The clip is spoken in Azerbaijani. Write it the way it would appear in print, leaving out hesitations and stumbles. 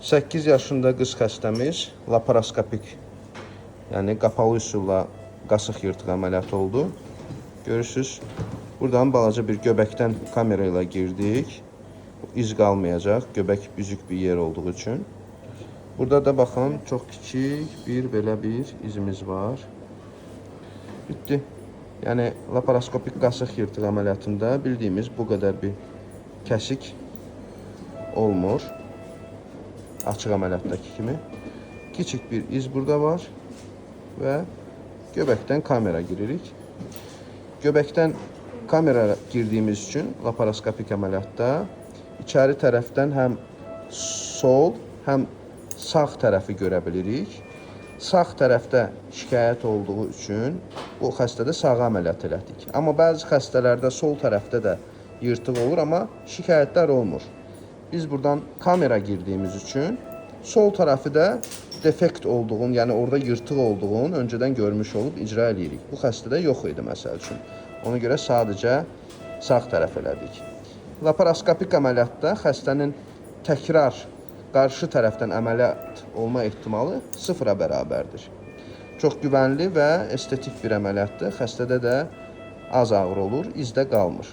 8 yaşında qız xəstəmiz laparoskopik, yəni qapalı üsulla qasıq yırtıq əməliyyatı oldu. Görürsüz, buradan balaca bir göbəkdən kamera ilə girdik. İz qalmayacaq, göbək büzük bir yer olduğu üçün. Burada da baxın, çox kiçik bir belə bir izimiz var. Bitdi. Yəni laparoskopik qasıq yırtıq əməliyyatında bildiyimiz bu qədər bir kəsik olmur. Açıq əməliyyatdakı kimi. Kiçik bir iz burada var və göbəkdən kamera giririk. Göbəkdən kamera girdiyimiz üçün laparoskopik əməliyyatda içəri tərəfdən həm sol, həm sağ tərəfi görə bilirik. Sağ tərəfdə şikayət olduğu üçün bu xəstədə sağ əməliyyat elədik. Amma bəzi xəstələrdə sol tərəfdə də yırtıq olur, amma şikayətlər olmur. Biz buradan kamera girdiyimiz üçün sol tərəfi də defekt olduğunu, yəni orada yırtıq olduğunu öncədən görmüş olub icra edirik. Bu xəstədə yox idi məsəl üçün. Ona görə sadəcə sağ tərəf elədik. Laparoskopik əməliyyatda xəstənin təkrar qarşı tərəfdən əməliyyat olma ehtimalı 0-a bərabərdir. Çox güvənli və estetik bir əməliyyatdır. Xəstədə də az ağrı olur, izdə qalmır.